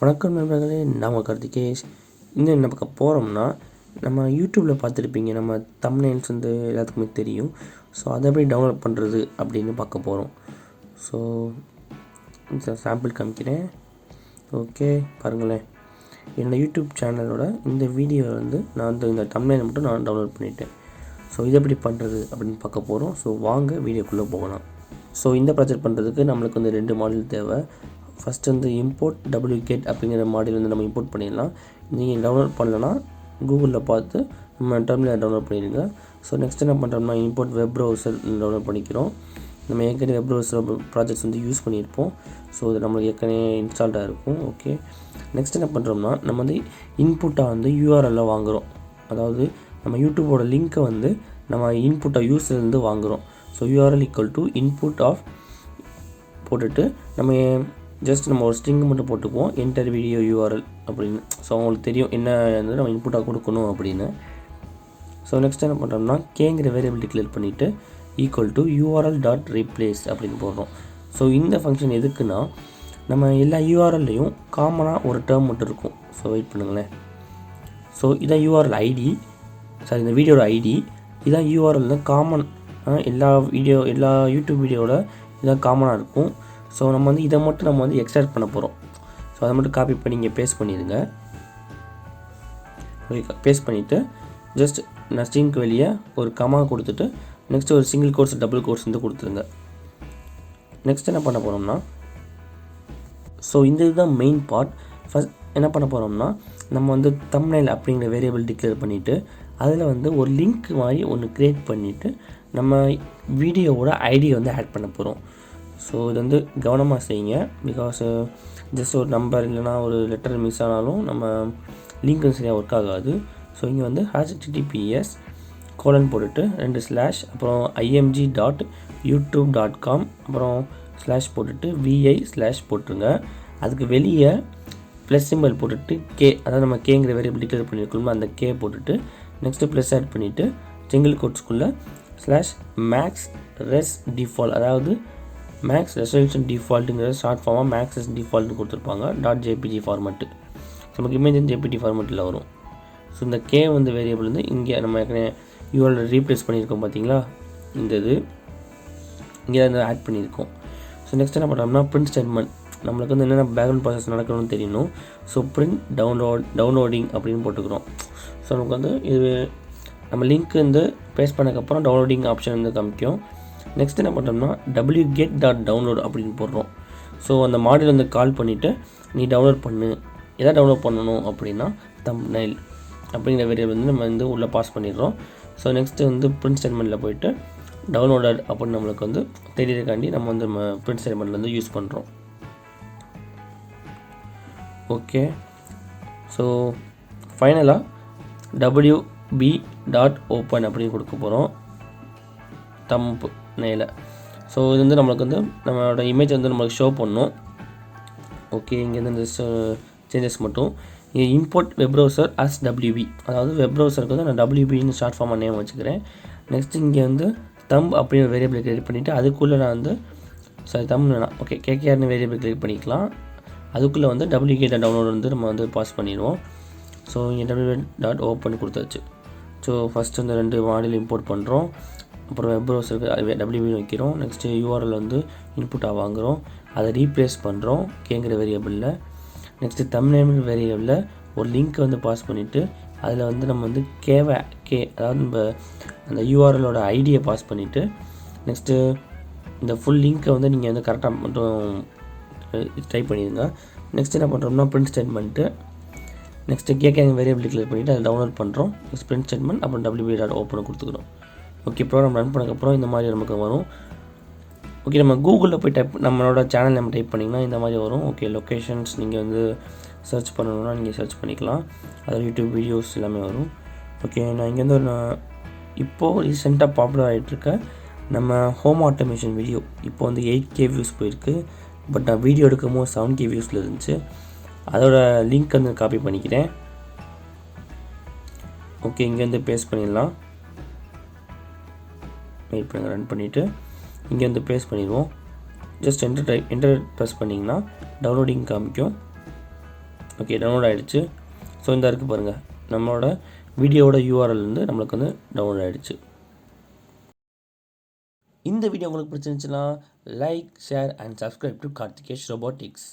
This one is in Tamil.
வணக்கம் நண்பர்களே, நான் கார்த்திகேஷ். என்ன பார்க்க போகிறோம்னா, நம்ம யூடியூப்பில் பார்த்துருப்பீங்க, நம்ம தம்ப்நெயில்ஸ் எல்லாத்துக்குமே தெரியும். ஸோ அதை எப்படி டவுன்லோட் பண்ணுறது அப்படின்னு பார்க்க போகிறோம். ஸோ சாம்பிள் காமிக்கிறேன். ஓகே, பாருங்களேன். என்னோடய யூடியூப் சேனலோட இந்த வீடியோ நான் இந்த தம்ப்நெயில் மட்டும் நான் டவுன்லோட் பண்ணிட்டேன். ஸோ இதை எப்படி பண்ணுறது அப்படின்னு பார்க்க போகிறோம். ஸோ வாங்க வீடியோக்குள்ளே போகலாம். ஸோ இந்த ப்ராஜெக்ட் பண்ணுறதுக்கு நம்மளுக்கு 2 மாடல் தேவை. ஃபஸ்ட்டு இம்போர்ட் wget அப்படிங்கிற மாடல் நம்ம இம்போர்ட் பண்ணிடலாம். நீங்கள் டவுன்லோட் பண்ணலன்னா கூகுளில் பார்த்து நம்ம டெர்மினல் டவுன்லோட் பண்ணிடுங்க. ஸோ நெக்ஸ்ட் என்ன பண்ணுறோம்னா, இம்போர்ட் வெப் ப்ரௌசர் டவுன்லோட் பண்ணிக்கிறோம். நம்ம ஏற்கனவே வெப் ப்ரௌசர் ப்ராஜெக்ட்ஸ் யூஸ் பண்ணியிருப்போம். ஸோ இது நம்மளுக்கு ஏற்கனவே இன்ஸ்டால்டாக இருக்கும். ஓகே, நெக்ஸ்ட் என்ன பண்ணுறோம்னா, நம்ம இன்புட்டாக யூஆர்எல்ல வாங்குகிறோம். அதாவது நம்ம யூடியூபோட லிங்க்கை நம்ம இன்புட்டாக யூஸ்லேருந்து வாங்குகிறோம். So URL equal to input of போட்டுட்டு நம்ம ஒரு ஸ்ட்ரிங் மட்டும் போட்டுக்குவோம், என்டர் வீடியோ யூஆர்எல் அப்படின்னு. ஸோ அவங்களுக்கு தெரியும் என்ன நம்ம இன்புட்டாக கொடுக்கணும் அப்படின்னு. ஸோ நெக்ஸ்ட் என்ன பண்ணுறோம்னா, கேங்கிற வேரியபிள் டிக்ளேர் பண்ணிவிட்டு equal to URL dot replace அப்படின்னு போடுறோம். ஸோ இந்த ஃபங்க்ஷன் எதுக்குன்னா, நம்ம எல்லா யூஆர்எல்லையும் காமனாக ஒரு டேர்ம் மட்டும் இருக்கும். ஸோ வெயிட் பண்ணுங்களேன். ஸோ இதான் யூஆர்எல் ஐடி, இந்த வீடியோட ஐடி. இதான் யூஆர்எல் காமன், எல்லா யூடியூப் வீடியோட இதான் காமனாக இருக்கும். ஸோ நம்ம இதை மட்டும் நம்ம எக்ஸ்ட்ராக்ட் பண்ண போகிறோம். ஸோ அதை மட்டும் காப்பி பண்ணி இங்கே பேஸ்ட் பண்ணிடுங்க. பேஸ்ட் பண்ணிவிட்டு ஜஸ்ட் நான் ஸ்ட்ரிங்க்கு வெளியே ஒரு கமா கொடுத்துட்டு நெக்ஸ்ட் ஒரு சிங்கிள் கோர்ஸ் டபுள் கோர்ஸ் கொடுத்துருங்க. நெக்ஸ்ட் என்ன பண்ண போகிறோம்னா, ஸோ இந்த இதுதான் மெயின் பார்ட். ஃபஸ்ட் என்ன பண்ண போகிறோம்னா, நம்ம தம்ப்நெயில் அப்படிங்கிற வேரியபிள் டிக்ளேர் பண்ணிவிட்டு அதில் ஒரு லிங்க் மாதிரி ஒன்று க்ரியேட் பண்ணிவிட்டு நம்ம வீடியோவோட ஐடியை ஆட் பண்ண போகிறோம். ஸோ இது கவனமாக செய்யுங்க. பிகாஸ் ஜஸ்ட் ஒரு நம்பர் இல்லைனா ஒரு லெட்டர் மிஸ் ஆனாலும் நம்ம லிங்க் சரியாக ஒர்க் ஆகாது. ஸோ இங்கே https போட்டுட்டு 2 அப்புறம் img.youtube.com அப்புறம் போட்டுட்டு vi போட்டுருங்க. அதுக்கு வெளியே ப்ளஸ் சிம்பிள் போட்டுட்டு கே, அதாவது நம்ம கேங்கிற வேரியபிள் டிக்ளேர் பண்ணியிருக்கோம், அந்த கே போட்டுட்டு நெக்ஸ்ட்டு ப்ளஸ் ஆட் பண்ணிவிட்டு சிங்கிள் கோட்ஸ்குள்ளே மேக்ஸ் ரெஸ் டிஃபால்ட், அதாவது மேக்ஸ் ரெசல்யூஷன் டிஃபால்ட்டுங்கிற ஷார்ட் ஃபார்மாக மேக்ஸ் ரெஸ் டிஃபால்ட்னு கொடுத்துருப்பாங்க. .jpg ஃபார்மெட்டு, நமக்கு இமேஜ் jpg ஃபார்மெட்டில் வரும். ஸோ இந்த கே வேரியபிள் இங்கே நம்ம ஏற்கனவே யூஆர்எல் ரீப்ளேஸ் பண்ணியிருக்கோம் பார்த்தீங்களா, இந்த இது இங்கே ஆட் பண்ணியிருக்கோம். ஸோ நெக்ஸ்ட் என்ன பண்ணுறோம்னா, பிரிண்ட் ஸ்டேட்மெண்ட். நம்மளுக்கு என்னென்ன பேக்ரவுண்ட் ப்ராசஸ் நடக்கணும்னு தெரியணும். ஸோ பிரிண்ட் டவுன்லோடிங் அப்படின்னு போட்டுக்கிறோம். ஸோ நமக்கு இது நம்ம லிங்க் பேஸ்ட் பண்ணக்கப்புறம் டவுன்லோடிங் ஆப்ஷன் காமிக்கும். நெக்ஸ்ட் என்ன பண்ணுறோம்னா, wget.download அப்படின்னு போடுறோம். ஸோ அந்த மாடல் கால் பண்ணிவிட்டு நீ டவுன்லோட் பண்ணு, எதை டவுன்லோட் பண்ணணும் அப்படின்னா தம்ப்நெயில் அப்படிங்கிற வேரியபிள் நம்ம உள்ளே பாஸ் பண்ணிடுறோம். ஸோ நெக்ஸ்ட்டு பிரிண்ட் ஸ்டேட்மெண்ட்டில் போயிட்டு டவுன்லோடட் அப்படின்னு நம்மளுக்கு தெரியறதுக்காண்டி நம்ம நம்ம பிரிண்ட் ஸ்டேட்மெண்ட்டில் யூஸ் பண்ணுறோம். ஓகே, ஸோ ஃபைனலாக wb.open அப்படின்னு கொடுக்க போகிறோம் தம்ப் நெயில. ஸோ இது நம்மளுக்கு நம்மளோட இமேஜ் நம்மளுக்கு ஷோ பண்ணணும். ஓகே, இங்கேருந்து இந்த சேஞ்சஸ் மட்டும் இங்கே import web browser as wb, அதாவது வெப் ப்ரௌசருக்கு நான் wbன்னு ஷார்ட் ஃபார்மாக நேம் வச்சுக்கிறேன். நெக்ஸ்ட் இங்கே தம்ப் அப்படின்னு வேரியபிள் கிரியேட் பண்ணிவிட்டு அதுக்குள்ளே நான் தம்ப் வேணாம், ஓகே கேகேஆர்னு வேரியபிள் கிரியேட் பண்ணிக்கலாம். அதுக்குள்ளே wget டவுன்லோட் நம்ம பாஸ் பண்ணிடுவோம். ஸோ இங்கே wget.open கொடுத்தாச்சு. ஸோ ஃபஸ்ட்டு 2 மாடல் இம்போர்ட் பண்ணுறோம். அப்புறம் வெப் ப்ரௌசருக்கு wb வைக்கிறோம். நெக்ஸ்ட்டு யூஆர்எல் இன்புட்டாக வாங்குகிறோம், அதை ரீப்ளேஸ் பண்ணுறோம் கேங்கிற வேரியபிளில். நெக்ஸ்ட்டு தம்ப்நெயில் வேரியபிளில் ஒரு லிங்க்கை பாஸ் பண்ணிவிட்டு அதில் நம்ம கே, அதாவது நம்ம அந்த யூஆர்எலோட ஐடியை பாஸ் பண்ணிவிட்டு நெக்ஸ்ட்டு இந்த ஃபுல் லிங்க்கை நீங்கள் கரெக்டாக மட்டும் டைப் பண்ணிடுங்க. நெக்ஸ்ட் என்ன பண்ணுறோம்னா, பிரிண்ட் ஸ்டேட்மெண்ட்டு. நெக்ஸ்ட்டு கேங்க வேரியபிள் டிக்ளேர் பண்ணிவிட்டு அதை டவுன்லோட் பண்ணுறோம். நெக்ஸ்ட் பிரிண்ட் ஸ்டேட்மெண்ட், அப்புறம் wb.open கொடுத்துக்கிறோம். ஓகே, ப்ரோக்ராம் ரன் பண்ணக்கப்புறம் இந்த மாதிரி நமக்கு வரும். ஓகே, நம்ம கூகுளில் போய் நம்மளோட சேனல் நம்ம டைப் பண்ணிங்கன்னா இந்த மாதிரி வரும். ஓகே, லொக்கேஷன்ஸ் நீங்கள் சர்ச் பண்ணணுன்னா நீங்கள் சர்ச் பண்ணிக்கலாம். அதில் யூடியூப் வீடியோஸ் எல்லாமே வரும். ஓகே, நான் இங்கேருந்து இப்போது ரீசெண்டாக பாப்புலர் ஆகிட்டுருக்க நம்ம ஹோம் ஆட்டோமேஷன் வீடியோ இப்போ 8K வியூஸ் போயிருக்கு. பட் நான் வீடியோ எடுக்கும்போது 7K வியூஸில் இருந்துச்சு. அதோட லிங்க் காப்பி பண்ணிக்கிறேன். ஓகே, இங்கேருந்து பேஸ்ட் பண்ணிடலாம். வெயிட் பண்ணுங்கள், ரன் பண்ணிவிட்டு இங்கே பேஸ்ட் பண்ணிடுவோம். ஜஸ்ட் என்டர் ப்ரெஸ் பண்ணிங்கன்னா டவுன்லோடிங் காமிக்கும். ஓகே, டவுன்லோட் ஆகிடுச்சு. ஸோ இந்த இருக்குது பாருங்கள், நம்மளோட வீடியோவோட யூஆர்எல் வந்து நம்மளுக்கு வந்து டவுன்லோட் ஆகிடுச்சு. இந்த வீடியோ உங்களுக்கு பிடிச்சிருந்துச்சுன்னா like, share and subscribe to Karthikesh robotics.